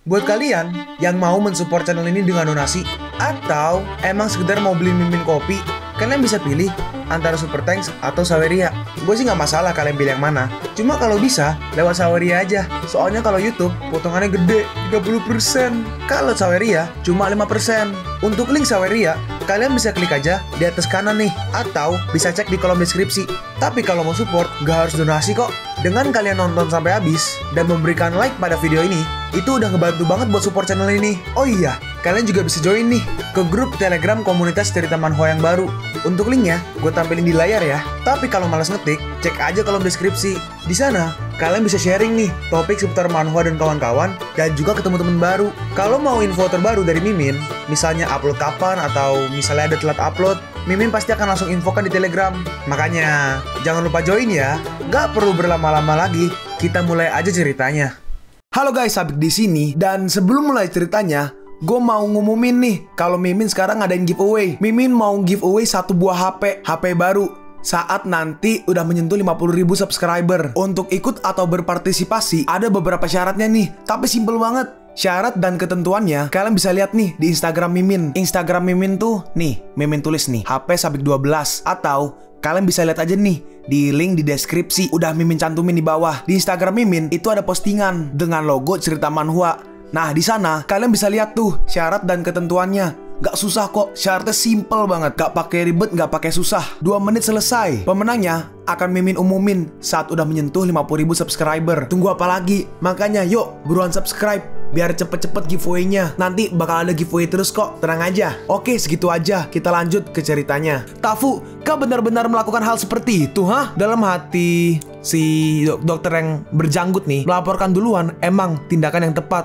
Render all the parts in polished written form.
Buat kalian yang mau mensupport channel ini dengan donasi atau emang sekedar mau beli mimin kopi, kalian bisa pilih antara Super Thanks atau Saweria. Gue sih nggak masalah kalian pilih yang mana. Cuma kalau bisa lewat Saweria aja. Soalnya kalau YouTube potongannya gede 30%. Kalau Saweria cuma 5%. Untuk link Saweria kalian bisa klik aja di atas kanan nih, atau bisa cek di kolom deskripsi. Tapi kalau mau support gak harus donasi kok. Dengan kalian nonton sampai habis dan memberikan like pada video ini, itu udah ngebantu banget buat support channel ini. Oh iya, kalian juga bisa join nih ke grup Telegram komunitas cerita manhwa yang baru. Untuk linknya gue tampilin di layar ya. Tapi kalau malas ngetik, cek aja kolom deskripsi. Di sana kalian bisa sharing nih topik seputar manhwa dan kawan-kawan, dan juga ketemu teman baru. Kalau mau info terbaru dari Mimin, misalnya upload kapan atau misalnya ada telat upload, Mimin pasti akan langsung infokan di Telegram. Makanya jangan lupa join ya. Gak perlu berlama-lama lagi, kita mulai aja ceritanya. Halo guys, Sabik di sini, dan sebelum mulai ceritanya, gue mau ngumumin nih kalau Mimin sekarang ngadain giveaway. Mimin mau giveaway satu buah HP baru saat nanti udah menyentuh 50.000 subscriber. Untuk ikut atau berpartisipasi ada beberapa syaratnya nih, tapi simple banget. Syarat dan ketentuannya kalian bisa lihat nih di Instagram Mimin. Instagram Mimin tuh nih, Mimin tulis nih HP Sabik 12, atau kalian bisa lihat aja nih di link di deskripsi, udah Mimin cantumin di bawah. Di Instagram Mimin itu ada postingan dengan logo cerita manhwa. Nah, di sana kalian bisa lihat tuh syarat dan ketentuannya. Gak susah kok, syaratnya simple banget. Gak pakai ribet, gak pakai susah. 2 menit selesai. Pemenangnya akan Mimin umumin saat udah menyentuh 50.000 subscriber. Tunggu apa lagi? Makanya yuk buruan subscribe biar cepet-cepet giveaway-nya. Nanti bakal ada giveaway terus kok, tenang aja. Oke, segitu aja, kita lanjut ke ceritanya. Tafu, kau benar-benar melakukan hal seperti itu, hah? Dalam hati si dokter yang berjanggut nih melaporkan duluan emang tindakan yang tepat.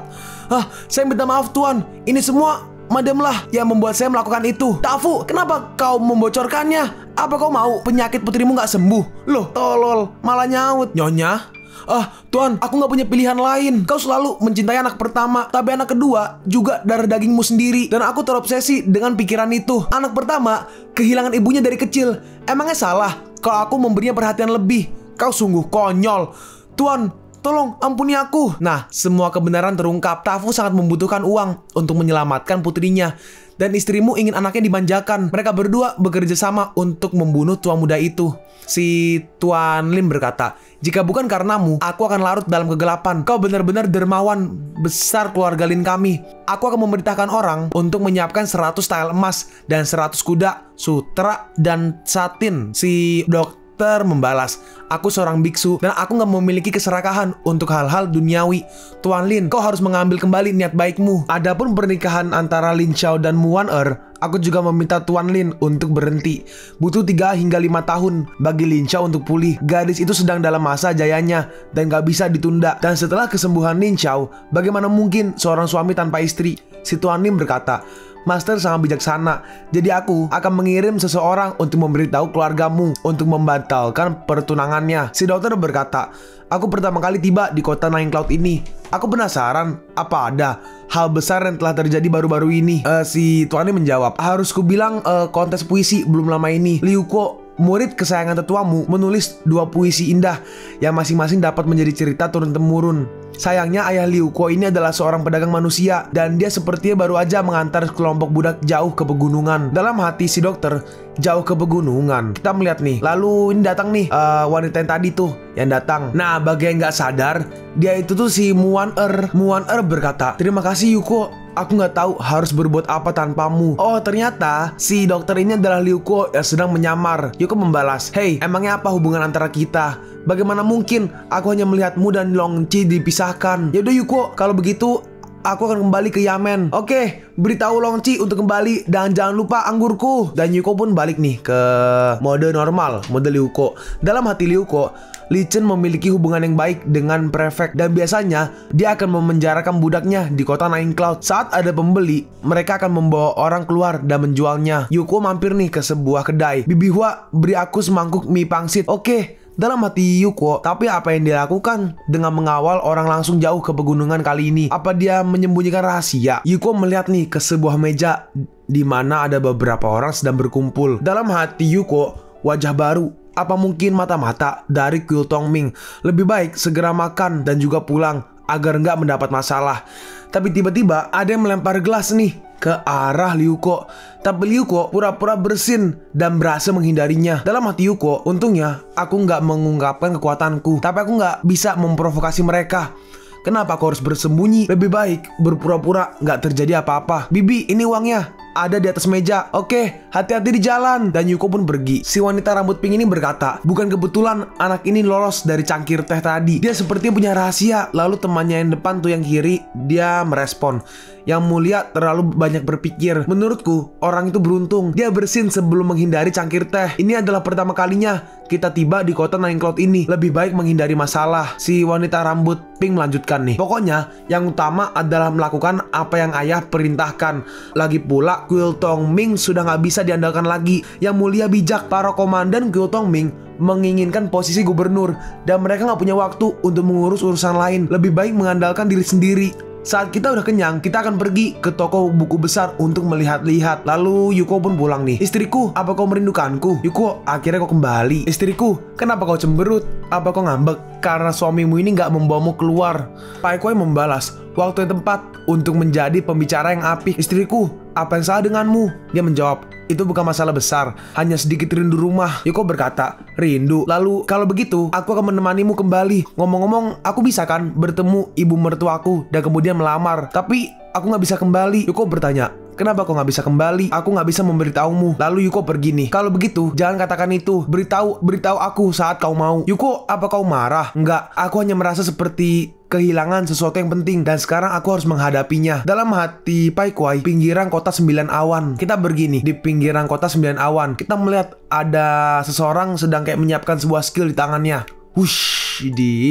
Saya minta maaf tuan, ini semua Madam lah yang membuat saya melakukan itu. Tafu, kenapa kau membocorkannya? Apa kau mau penyakit putrimu gak sembuh? Loh, tolol, malah nyaut. Nyonya? Tuan, aku gak punya pilihan lain. Kau selalu mencintai anak pertama, tapi anak kedua juga darah dagingmu sendiri. Dan aku terobsesi dengan pikiran itu. Anak pertama kehilangan ibunya dari kecil. Emangnya salah kalau aku memberinya perhatian lebih? Kau sungguh konyol. Tuan, tolong ampuni aku. Nah, semua kebenaran terungkap. Tafu sangat membutuhkan uang untuk menyelamatkan putrinya, dan istrimu ingin anaknya dimanjakan. Mereka berdua bekerja sama untuk membunuh tua muda itu. Si Tuan Lim berkata, jika bukan karenamu, aku akan larut dalam kegelapan. Kau benar-benar dermawan besar keluarga Lin kami. Aku akan memerintahkan orang untuk menyiapkan 100 tile emas dan 100 kuda, sutra, dan satin. Si dokter membalas, aku seorang biksu dan aku gak memiliki keserakahan untuk hal-hal duniawi. Tuan Lin, kau harus mengambil kembali niat baikmu. Adapun pernikahan antara Lin Xiao dan Muan aku juga meminta Tuan Lin untuk berhenti. Butuh 3 hingga 5 tahun bagi Lin Xiao untuk pulih. Gadis itu sedang dalam masa jayanya dan gak bisa ditunda. Dan setelah kesembuhan Lin Xiao, bagaimana mungkin seorang suami tanpa istri? Si Tuan Lim berkata, Master sangat bijaksana, jadi aku akan mengirim seseorang untuk memberitahu keluargamu untuk membatalkan pertunangannya. Si dokter berkata, aku pertama kali tiba di kota Nine Cloud ini. Aku penasaran, apa ada hal besar yang telah terjadi baru-baru ini? Si Tuan Lim menjawab, harus ku bilang kontes puisi belum lama ini. Liu Kuo, murid kesayangan tetuamu, menulis 2 puisi indah yang masing-masing dapat menjadi cerita turun-temurun. Sayangnya ayah Liu Kuo ini adalah seorang pedagang manusia, dan dia sepertinya baru aja mengantar kelompok budak jauh ke pegunungan. Dalam hati si dokter, jauh ke pegunungan. Kita melihat nih, lalu ini datang nih wanita yang tadi tuh yang datang. Nah, bagi yang nggak sadar, dia itu tuh si Muan berkata, terima kasih Yuko, aku nggak tahu harus berbuat apa tanpamu. Oh, ternyata si dokter ini adalah Liu Kuo yang sedang menyamar. Yuko membalas, hey, emangnya apa hubungan antara kita? Bagaimana mungkin aku hanya melihatmu dan Long Chi dipisahkan? Yaudah Yuko, kalau begitu aku akan kembali ke Yamen. Oke, beritahu Long Chi untuk kembali dan jangan lupa anggurku. Dan Yuko pun balik nih ke mode normal, mode Liu Kuo. Dalam hati Liu Kuo, Li Chen memiliki hubungan yang baik dengan prefek, dan biasanya dia akan memenjarakan budaknya di kota Nine Cloud. Saat ada pembeli, mereka akan membawa orang keluar dan menjualnya. Yuko mampir nih ke sebuah kedai. Bibi Hua, beri aku semangkuk mie pangsit. Oke. Dalam hati Yuko, tapi apa yang dia lakukan dengan mengawal orang langsung jauh ke pegunungan kali ini? Apa dia menyembunyikan rahasia? Yuko melihat nih ke sebuah meja di mana ada beberapa orang sedang berkumpul. Dalam hati Yuko, wajah baru. Apa mungkin mata-mata dari Kyul Tongming? Lebih baik segera makan dan juga pulang. agar nggak mendapat masalah. Tapi tiba-tiba ada yang melempar gelas nih ke arah Ryuko. Tapi Ryuko pura-pura bersin dan berhasil menghindarinya. Dalam hati Yuko, untungnya aku nggak mengungkapkan kekuatanku, tapi aku nggak bisa memprovokasi mereka. Kenapa aku harus bersembunyi? Lebih baik berpura-pura nggak terjadi apa-apa. Bibi, ini uangnya. Ada di atas meja. Oke, hati-hati di jalan. Dan Yuko pun pergi. Si wanita rambut pink ini berkata, bukan kebetulan anak ini lolos dari cangkir teh tadi. Dia seperti punya rahasia. Lalu temannya yang depan tuh yang kiri, dia merespon, yang mulia terlalu banyak berpikir. Menurutku, orang itu beruntung. Dia bersin sebelum menghindari cangkir teh. Ini adalah pertama kalinya kita tiba di kota Nine Cloud ini. Lebih baik menghindari masalah. Si wanita rambut pink melanjutkan nih. Pokoknya, yang utama adalah melakukan apa yang ayah perintahkan. Lagi pula, Quill Tongming sudah nggak bisa diandalkan lagi. Yang mulia bijak, para komandan Quill Tongming menginginkan posisi gubernur, dan mereka nggak punya waktu untuk mengurus urusan lain. Lebih baik mengandalkan diri sendiri. Saat kita udah kenyang, kita akan pergi ke toko buku besar untuk melihat-lihat. Lalu Yuko pun pulang nih. Istriku, apa kau merindukanku? Yuko, akhirnya kau kembali. Istriku, kenapa kau cemberut? Apa kau ngambek karena suamimu ini nggak membawamu keluar? Paikoi membalas, waktu yang tepat untuk menjadi pembicara yang apik. Istriku, apa yang salah denganmu? Dia menjawab, itu bukan masalah besar, hanya sedikit rindu rumah. Yuko berkata, rindu? Lalu, kalau begitu, aku akan menemanimu kembali. Ngomong-ngomong, aku bisa kan bertemu ibu mertuaku dan kemudian melamar? Tapi, aku nggak bisa kembali. Yuko bertanya, kenapa kau nggak bisa kembali? Aku nggak bisa memberitahumu. Lalu Yuko pergi nih. Kalau begitu, jangan katakan itu. Beritahu aku saat kau mau. Yuko, apa kau marah? Enggak, aku hanya merasa seperti kehilangan sesuatu yang penting, dan sekarang aku harus menghadapinya. Dalam hati Paikoi, pinggiran kota 9 awan. Kita begini, di pinggiran kota 9 awan, kita melihat ada seseorang sedang kayak menyiapkan sebuah skill di tangannya. Wush,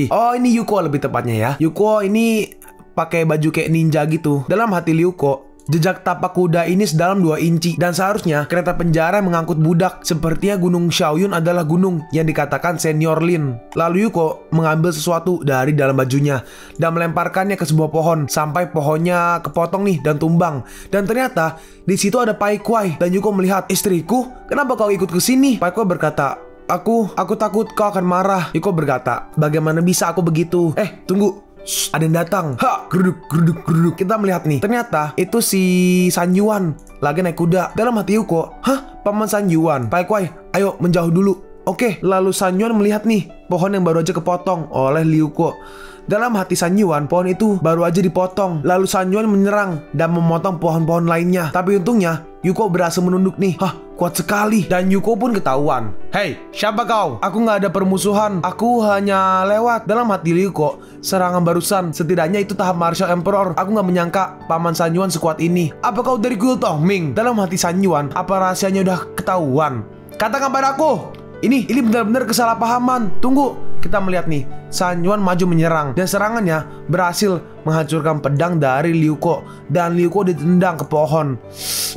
oh ini Yuko lebih tepatnya ya. Yuko ini pakai baju kayak ninja gitu. Dalam hati Yuko, jejak tapak kuda ini sedalam 2 inci, dan seharusnya kereta penjara yang mengangkut budak. Sepertinya Gunung Shaoyun adalah gunung yang dikatakan Senior Lin. Lalu Yuko mengambil sesuatu dari dalam bajunya dan melemparkannya ke sebuah pohon sampai pohonnya kepotong nih dan tumbang. Dan ternyata di situ ada Paikoi, dan Yuko melihat, istriku, kenapa kau ikut ke sini? Paikoi berkata, Aku takut kau akan marah. Yuko berkata, bagaimana bisa aku begitu? Tunggu. Shh, ada yang datang. Geruduk. Kita melihat nih, ternyata itu si San Yuan lagi naik kuda. Dalam hati Yuko, paman San Yuan. Paikoi, ayo menjauh dulu. Oke, lalu San Yuan melihat nih pohon yang baru aja kepotong oleh Ryuko. Dalam hati San Yuan, pohon itu baru aja dipotong. Lalu San Yuan menyerang dan memotong pohon-pohon lainnya. Tapi untungnya Yuko berhasil menunduk nih. Kuat sekali. Dan Yuko pun ketahuan. Hei, siapa kau? Aku nggak ada permusuhan. Aku hanya lewat. Dalam hati Yuko, serangan barusan, setidaknya itu tahap Martial Emperor. Aku nggak menyangka paman San Yuan sekuat ini. Apa kau dari Quill Tongming? Dalam hati San Yuan, apa rahasianya udah ketahuan? Katakan padaku. Ini benar-benar kesalahpahaman. Tunggu. Kita melihat nih, San Yuan maju menyerang, dan serangannya berhasil menghancurkan pedang dari Ryuko, dan Ryuko ditendang ke pohon.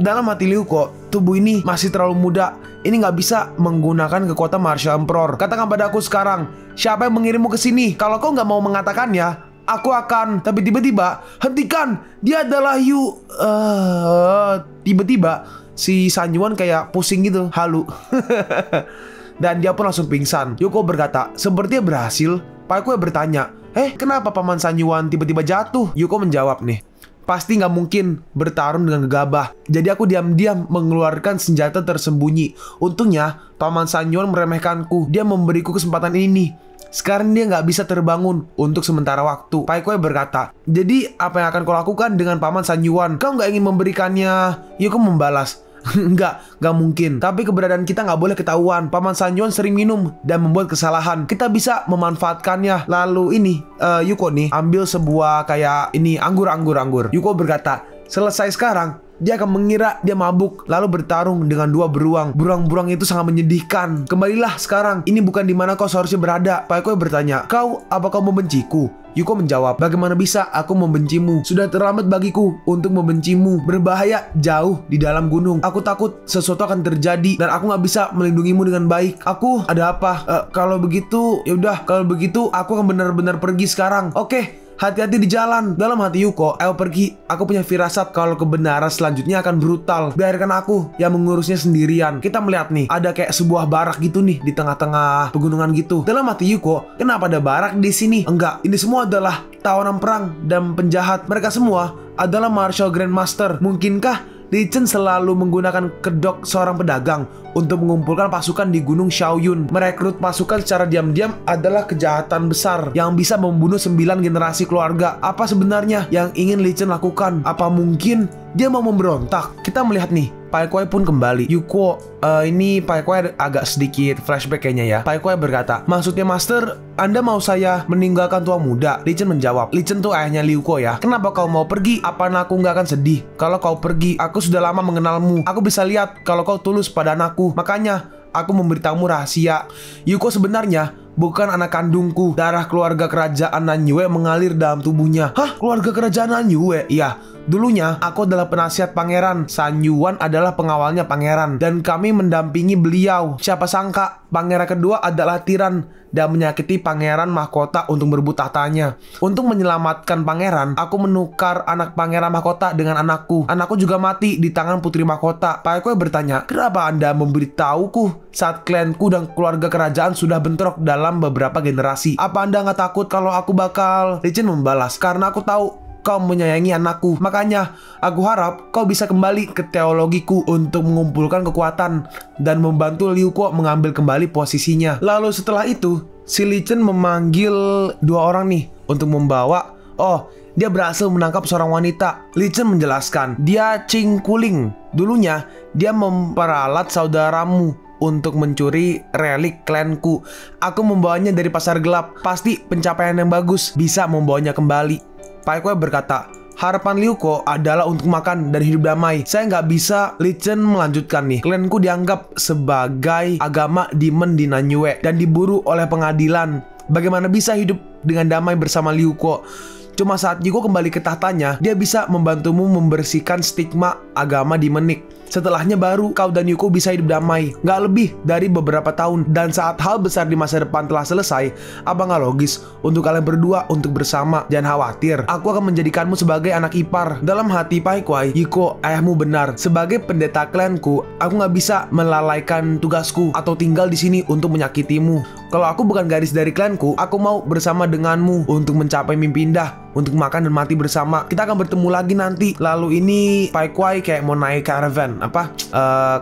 Dalam hati Ryuko, tubuh ini masih terlalu muda. Ini nggak bisa menggunakan kekuatan Martial Emperor. Katakan padaku sekarang, siapa yang mengirimmu ke sini? Kalau kau nggak mau mengatakannya, aku akan. Tapi tiba-tiba, hentikan, dia adalah tiba-tiba si San Yuan kayak pusing gitu, halu. Dan dia pun langsung pingsan. Yuko berkata, sepertinya berhasil. Paikoi bertanya, kenapa paman San Yuan tiba-tiba jatuh? Yuko menjawab nih, pasti nggak mungkin bertarung dengan gegabah. Jadi aku diam-diam mengeluarkan senjata tersembunyi. Untungnya paman San Yuan meremehkanku. Dia memberiku kesempatan ini. Sekarang dia nggak bisa terbangun untuk sementara waktu. Paikoi berkata, jadi apa yang akan kau lakukan dengan paman San Yuan? Kau nggak ingin memberikannya? Yuko membalas, Nggak mungkin. Tapi keberadaan kita nggak boleh ketahuan. Paman San Yuan sering minum dan membuat kesalahan. Kita bisa memanfaatkannya. Lalu ini, Yuko nih ambil sebuah kayak ini anggur. Yuko berkata, selesai sekarang, dia akan mengira dia mabuk, lalu bertarung dengan 2 beruang. Beruang-beruang itu sangat menyedihkan. Kembalilah sekarang. Ini bukan di mana kau seharusnya berada. Paikoi bertanya, apa kau membenciku? Yuko menjawab, bagaimana bisa aku membencimu? Sudah terlambat bagiku untuk membencimu. Berbahaya jauh di dalam gunung. Aku takut sesuatu akan terjadi dan aku nggak bisa melindungimu dengan baik. Ada apa? Kalau begitu, yaudah. Kalau begitu, aku akan benar-benar pergi sekarang. Oke. hati-hati di jalan. Dalam hati Yuko, ayo pergi. Aku punya firasat kalau kebenaran selanjutnya akan brutal. Biarkan aku yang mengurusnya sendirian. Kita melihat nih, ada kayak sebuah barak gitu nih di tengah-tengah pegunungan gitu. Dalam hati Yuko, kenapa ada barak di sini? Enggak, ini semua adalah tawanan perang dan penjahat. Mereka semua adalah Martial Grandmaster. Mungkinkah Li Chen selalu menggunakan kedok seorang pedagang untuk mengumpulkan pasukan di Gunung Shaoyun? Merekrut pasukan secara diam-diam adalah kejahatan besar yang bisa membunuh 9 generasi keluarga. Apa sebenarnya yang ingin Li Chen lakukan? Apa mungkin dia mau memberontak? Kita melihat nih, Pai Kuai pun kembali. Yuko, ini Pai Kuai agak sedikit flashback kayaknya ya. Pai Kuai berkata, maksudnya Master, Anda mau saya meninggalkan tua muda? Li Chen menjawab, Li Chen tuh ayahnya Yuko ya. Kenapa kau mau pergi? Apa aku nggak akan sedih kalau kau pergi? Aku sudah lama mengenalmu. Aku bisa lihat kalau kau tulus pada anakku. Makanya aku memberitahumu rahasia. Yuko sebenarnya bukan anak kandungku. Darah keluarga kerajaan Nanyue mengalir dalam tubuhnya. Hah? Keluarga kerajaan Nanyue? Iya. Dulunya, aku adalah penasihat pangeran. San Yuan adalah pengawalnya pangeran, dan kami mendampingi beliau. Siapa sangka, pangeran kedua adalah tiran dan menyakiti pangeran mahkota untuk merebut tahtanya. Untuk menyelamatkan pangeran, aku menukar anak pangeran mahkota dengan anakku. Anakku juga mati di tangan putri mahkota. Pai Kuai bertanya, kenapa Anda memberitahuku saat klanku dan keluarga kerajaan sudah bentrok dalam beberapa generasi? Apa Anda nggak takut kalau aku bakal? Li Chen membalas, karena aku tahu kau menyayangi anakku. Makanya aku harap kau bisa kembali ke teologiku untuk mengumpulkan kekuatan dan membantu Liu Kuo mengambil kembali posisinya. Lalu setelah itu, si Li Chen memanggil 2 orang nih untuk membawa. Oh, dia berhasil menangkap seorang wanita. Li Chen menjelaskan, dia Qing Kuling. Dulunya dia memperalat saudaramu untuk mencuri relik klanku. Aku membawanya dari pasar gelap. Pasti pencapaian yang bagus bisa membawanya kembali. Pai Kuai berkata, harapan Liu Kuo adalah untuk makan dan hidup damai. Saya nggak bisa. Li Chen melanjutkan nih, klanku dianggap sebagai agama Demon di Nanyue dan diburu oleh pengadilan. Bagaimana bisa hidup dengan damai bersama Liu Kuo? Cuma saat Yuko kembali ke tahtanya, dia bisa membantumu membersihkan stigma agama Demonik. Setelahnya baru kau dan Yuko bisa hidup damai. Nggak lebih dari beberapa tahun. Dan saat hal besar di masa depan telah selesai, apa nggak logis untuk kalian berdua untuk bersama? Jangan khawatir, aku akan menjadikanmu sebagai anak ipar. Dalam hati Pai Kuai, Yuko, ayahmu benar. Sebagai pendeta klanku, aku nggak bisa melalaikan tugasku atau tinggal di sini untuk menyakitimu. Kalau aku bukan garis dari klanku, aku mau bersama denganmu untuk mencapai mimpi indah, untuk makan dan mati bersama. Kita akan bertemu lagi nanti. Lalu ini Pai Kuai kayak mau naik caravan,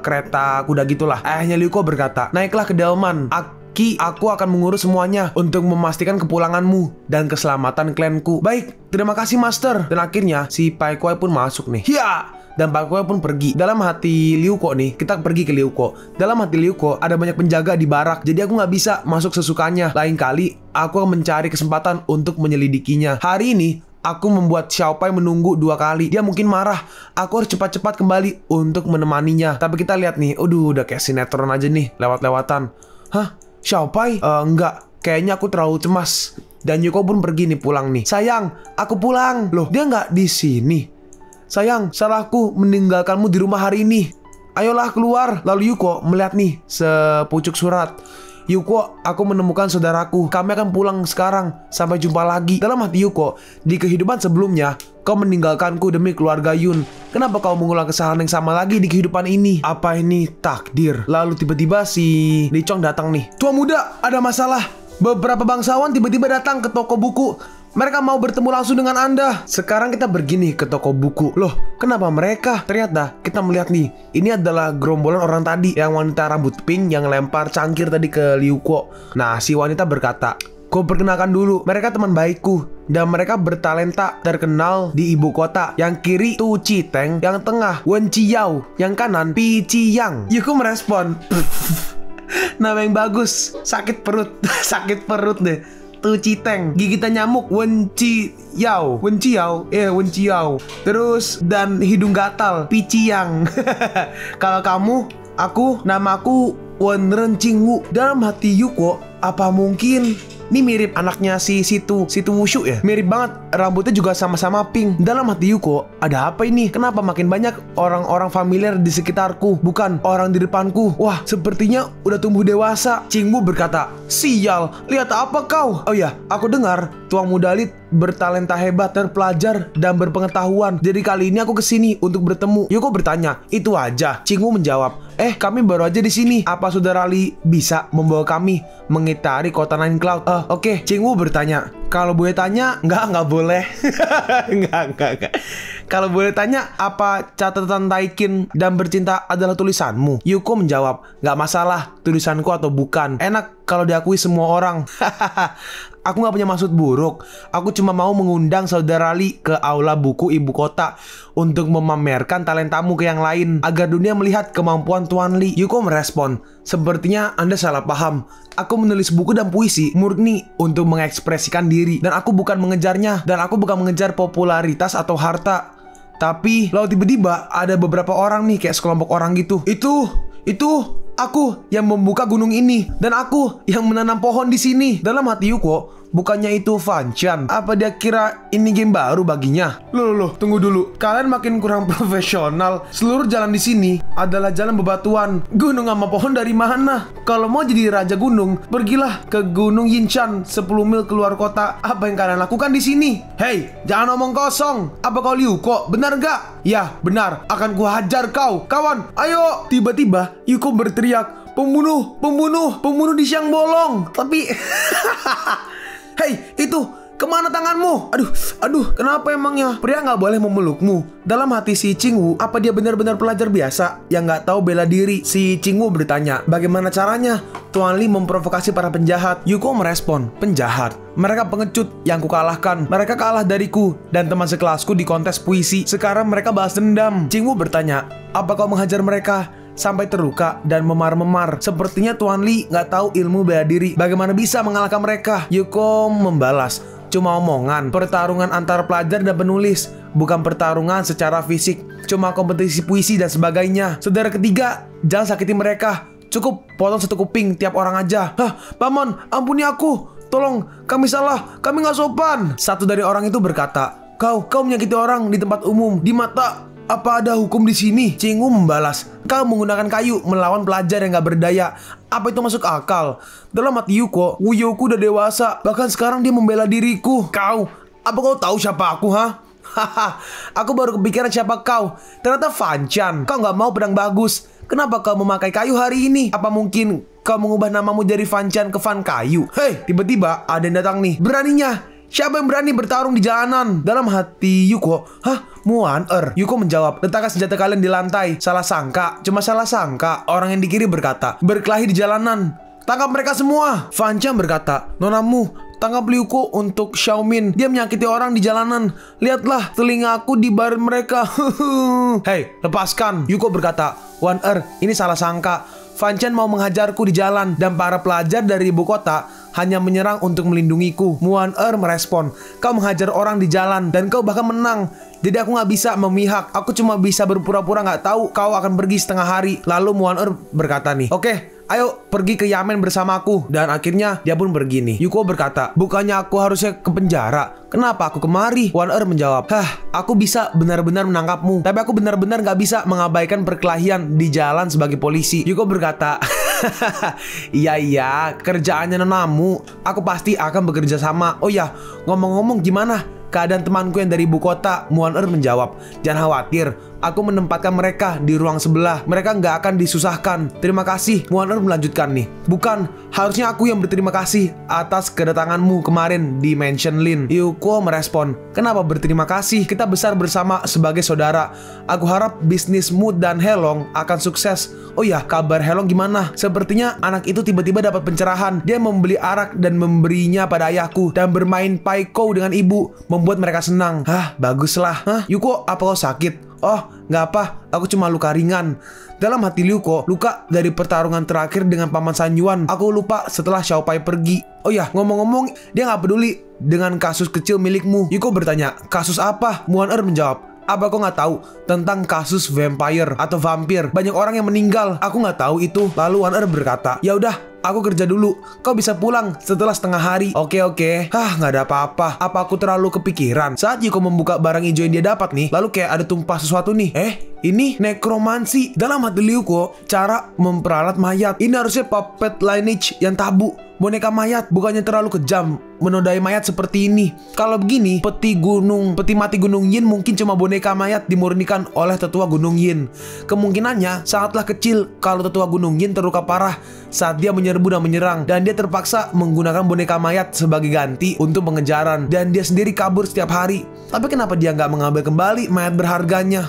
kereta kuda gitulah. Ayahnya Liu Kuo berkata, naiklah ke delman. Aku akan mengurus semuanya untuk memastikan kepulanganmu dan keselamatan klanku. Baik, terima kasih Master. Dan akhirnya si Pai Kuai pun masuk nih. Ya! Dan Pai Kuai pun pergi. Dalam hati Liu Kuo nih, kita pergi ke Liu Kuo. Dalam hati Liu Kuo ada banyak penjaga di barak, jadi aku nggak bisa masuk sesukanya. Lain kali aku akan mencari kesempatan untuk menyelidikinya. Hari ini aku membuat Xiao Pai menunggu 2 kali. Dia mungkin marah. Aku harus cepat-cepat kembali untuk menemaninya. Tapi kita lihat nih, udah kayak sinetron aja nih, lewat-lewatan. Hah? Xiao Pai? Enggak. Kayaknya aku terlalu cemas. Dan Yuko pun pergi nih, pulang nih. Sayang, aku pulang. Loh, dia nggak di sini. Sayang, salahku meninggalkanmu di rumah hari ini. Ayolah keluar. Lalu Yuko melihat nih sepucuk surat. Yuko, aku menemukan saudaraku. Kami akan pulang sekarang. Sampai jumpa lagi. Dalam hati Yuko, di kehidupan sebelumnya, kau meninggalkanku demi keluarga Yun. Kenapa kau mengulang kesalahan yang sama lagi di kehidupan ini? Apa ini takdir? Lalu tiba-tiba si Li Chong datang nih. Tua muda, ada masalah. Beberapa bangsawan tiba-tiba datang ke toko buku. Mereka mau bertemu langsung dengan Anda. Sekarang kita begini ke toko buku. Loh, kenapa mereka? Ternyata kita melihat nih, ini adalah gerombolan orang tadi, yang wanita rambut pink yang lempar cangkir tadi ke Liu Kuo. Nah, si wanita berkata, kau perkenalkan dulu, mereka teman baikku dan mereka bertalenta terkenal di ibu kota. Yang kiri Tu Citeng, yang tengah Wen Qiao, yang kanan Pi Qiyang. Yuko merespon, nama yang bagus, sakit perut, sakit perut deh. Tu Citeng, gigitan nyamuk Wen Qiao. Terus dan hidung gatal Pi Qiyang. Kalau kamu, namaku Wen Ren Qingwu. Dalam hati Yuko, apa mungkin Ini mirip anaknya situ Wushu ya. Mirip banget, rambutnya juga sama-sama pink. Dalam hati Yuko, ada apa ini? Kenapa makin banyak orang-orang familiar di sekitarku, bukan orang di depanku? Wah, sepertinya udah tumbuh dewasa. Chingwu berkata, sial, lihat apa kau? Oh ya, aku dengar tuang muda Lit bertalenta hebat, terpelajar, dan berpengetahuan. Jadi kali ini aku kesini untuk bertemu. Yuko bertanya, itu aja? Chingwu menjawab, kami baru aja di sini. Apa saudara Li bisa membawa kami mengitari kota Nine Cloud? Oke. Chingwu bertanya, kalau boleh tanya, nggak boleh. Enggak. Kalau boleh tanya, apa catatan Taikin dan bercinta adalah tulisanmu? Yuko menjawab, nggak masalah tulisanku atau bukan. Enak kalau diakui semua orang. Aku nggak punya maksud buruk. Aku cuma mau mengundang saudara Li ke aula buku ibu kota untuk memamerkan talentamu ke yang lain agar dunia melihat kemampuan Tuan Li. Yuko merespon, sepertinya Anda salah paham. Aku menulis buku dan puisi murni untuk mengekspresikan diri, dan aku bukan mengejarnya, dan aku bukan mengejar popularitas atau harta. Tapi lalu tiba-tiba ada beberapa orang nih, kayak sekelompok orang gitu. Itu aku yang membuka gunung ini, dan aku yang menanam pohon di sini. Dalam hati Yuko, bukannya itu Fanchan? Apa dia kira ini game baru baginya? Loh, tunggu dulu. Kalian makin kurang profesional. Seluruh jalan di sini adalah jalan bebatuan. Gunung sama pohon dari mana? Kalau mau jadi raja gunung, pergilah ke Gunung Yinchan 10 mil keluar kota. Apa yang kalian lakukan di sini? Hei, jangan omong kosong. Apa kau Yuko? Benar gak? Ya, benar. Akan kuhajar kau. Kawan, ayo. Tiba-tiba Yuko berteriak, Pembunuh di siang bolong. Tapi hei, itu kemana tanganmu? Aduh, kenapa emangnya? Pria nggak boleh memelukmu. Dalam hati si Chingwu, apa dia benar-benar pelajar biasa yang nggak tahu bela diri? Si Chingwu bertanya, bagaimana caranya Tuan Li memprovokasi para penjahat? Yuko merespon, penjahat? Mereka pengecut yang kukalahkan. Mereka kalah dariku dan teman sekelasku di kontes puisi. Sekarang mereka balas dendam. Chingwu bertanya, apa kau menghajar mereka sampai terluka dan memar-memar? Sepertinya Tuan Li nggak tahu ilmu bela diri. Bagaimana bisa mengalahkan mereka? Yuko membalas, cuma omongan. Pertarungan antara pelajar dan penulis, bukan pertarungan secara fisik. Cuma kompetisi puisi dan sebagainya. Saudara ketiga, jangan sakiti mereka. Cukup potong satu kuping tiap orang aja. Paman, ampuni aku. Tolong, kami salah. Kami nggak sopan. Satu dari orang itu berkata, Kau menyakiti orang di tempat umum. Di mata, apa ada hukum di sini? Chingwu membalas, kau menggunakan kayu melawan pelajar yang gak berdaya. Apa itu masuk akal? Dalam hati Yuko, Wuyoku udah dewasa. Bahkan sekarang dia membela diriku. Apa kau tahu siapa aku, ha? Aku baru kepikiran siapa kau. Ternyata Fanchan. Kau gak mau pedang bagus. Kenapa kau memakai kayu hari ini? Apa mungkin kau mengubah namamu dari Fanchan ke Fan Kayu? Hei, tiba-tiba ada yang datang nih. Beraninya, siapa yang berani bertarung di jalanan? Dalam hati Yuko, Muan Yuko menjawab, letakkan senjata kalian di lantai. Salah sangka, cuma salah sangka. Orang yang di kiri berkata, berkelahi di jalanan. Tangkap mereka semua. Fanchan berkata, nonamu, tangkap Yuko untuk Xiaomin. Dia menyakiti orang di jalanan. Lihatlah telingaku di bar mereka. Hei, lepaskan. Yuko berkata, Wan ini salah sangka. Fanchan mau menghajarku di jalan, dan para pelajar dari ibu kota hanya menyerang untuk melindungiku. Muan merespon, kau menghajar orang di jalan, dan kau bahkan menang. Jadi aku gak bisa memihak. Aku cuma bisa berpura-pura gak tahu kau akan pergi setengah hari. Lalu Muan berkata nih, oke, ayo pergi ke Yamen bersamaku. Dan akhirnya dia pun pergi nih. Yuko berkata, bukannya aku harusnya ke penjara? Kenapa aku kemari? Wan menjawab, aku bisa benar-benar menangkapmu, tapi aku benar-benar gak bisa mengabaikan perkelahian di jalan sebagai polisi. Yuko berkata, iya, kerjaannya nonamu. Aku pasti akan bekerja sama. Oh ya, ngomong-ngomong gimana keadaan temanku yang dari ibu kota? Muan menjawab, jangan khawatir, aku menempatkan mereka di ruang sebelah. Mereka nggak akan disusahkan. Terima kasih. Muan melanjutkan nih, bukan, harusnya aku yang berterima kasih atas kedatanganmu kemarin di Mansion Lin. Yuko merespon, kenapa berterima kasih? Kita besar bersama sebagai saudara. Aku harap bisnismu dan Helong akan sukses. Oh ya, kabar Helong gimana? Sepertinya anak itu tiba-tiba dapat pencerahan. Dia membeli arak dan memberinya pada ayahku, dan bermain paiko dengan ibu, membuat mereka senang. Baguslah. Yuko, apa kau sakit? Oh, nggak apa, aku cuma luka ringan. Dalam hati Yuko, luka dari pertarungan terakhir dengan Paman San Yuan. Aku lupa setelah Xiaopai pergi. Oh ya, ngomong-ngomong, dia nggak peduli dengan kasus kecil milikmu. Yuko bertanya, kasus apa? Muan menjawab, Apa kau nggak tahu tentang kasus vampire atau vampir? Banyak orang yang meninggal. Aku nggak tahu itu. Lalu One Earth berkata, ya udah, aku kerja dulu. Kau bisa pulang setelah setengah hari. Oke. Nggak ada apa-apa. Apa aku terlalu kepikiran? Saat Yuko membuka barang hijau yang dia dapat nih, lalu kayak ada tumpah sesuatu nih. Ini nekromansi. Dalam hati Yuko, cara memperalat mayat. Ini harusnya puppet lineage yang tabu. Boneka mayat bukannya terlalu kejam menodai mayat seperti ini. Kalau begini, peti mati Gunung Yin mungkin cuma boneka mayat dimurnikan oleh tetua Gunung Yin. Kemungkinannya sangatlah kecil kalau tetua Gunung Yin terluka parah saat dia menyerbu dan menyerang, dan dia terpaksa menggunakan boneka mayat sebagai ganti untuk pengejaran, dan dia sendiri kabur setiap hari. Tapi kenapa dia nggak mengambil kembali mayat berharganya?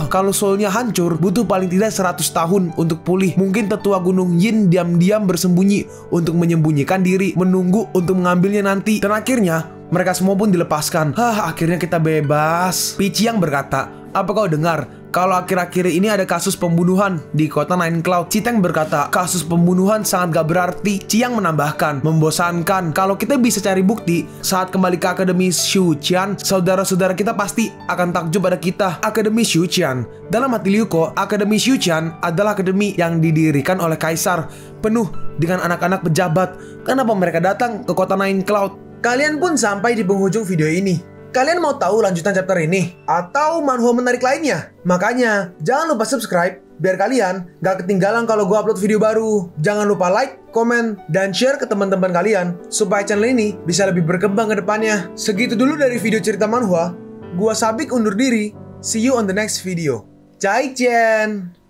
Kalau soulnya hancur, butuh paling tidak 100 tahun untuk pulih. Mungkin tetua Gunung Yin diam-diam bersembunyi untuk menyembunyikan diri, menunggu untuk mengambilnya nanti. Dan akhirnya mereka semua pun dilepaskan. Akhirnya kita bebas. Pichi yang berkata, apa kau dengar kalau akhir-akhir ini ada kasus pembunuhan di kota Nine Cloud? Citeng berkata, kasus pembunuhan sangat gak berarti. Ciang menambahkan, membosankan. Kalau kita bisa cari bukti saat kembali ke Akademi Shuqian, saudara-saudara kita pasti akan takjub pada kita. Akademi Shuqian. Dalam hati Yuko, Akademi Shuqian adalah akademi yang didirikan oleh kaisar, penuh dengan anak-anak pejabat. Kenapa mereka datang ke kota Nine Cloud? Kalian pun sampai di penghujung video ini. Kalian mau tahu lanjutan chapter ini? Atau manhwa menarik lainnya? Makanya, jangan lupa subscribe biar kalian gak ketinggalan kalau gue upload video baru. Jangan lupa like, komen, dan share ke teman-teman kalian supaya channel ini bisa lebih berkembang ke depannya. Segitu dulu dari video cerita manhwa. Gua Sabik undur diri. See you on the next video. Zaijian!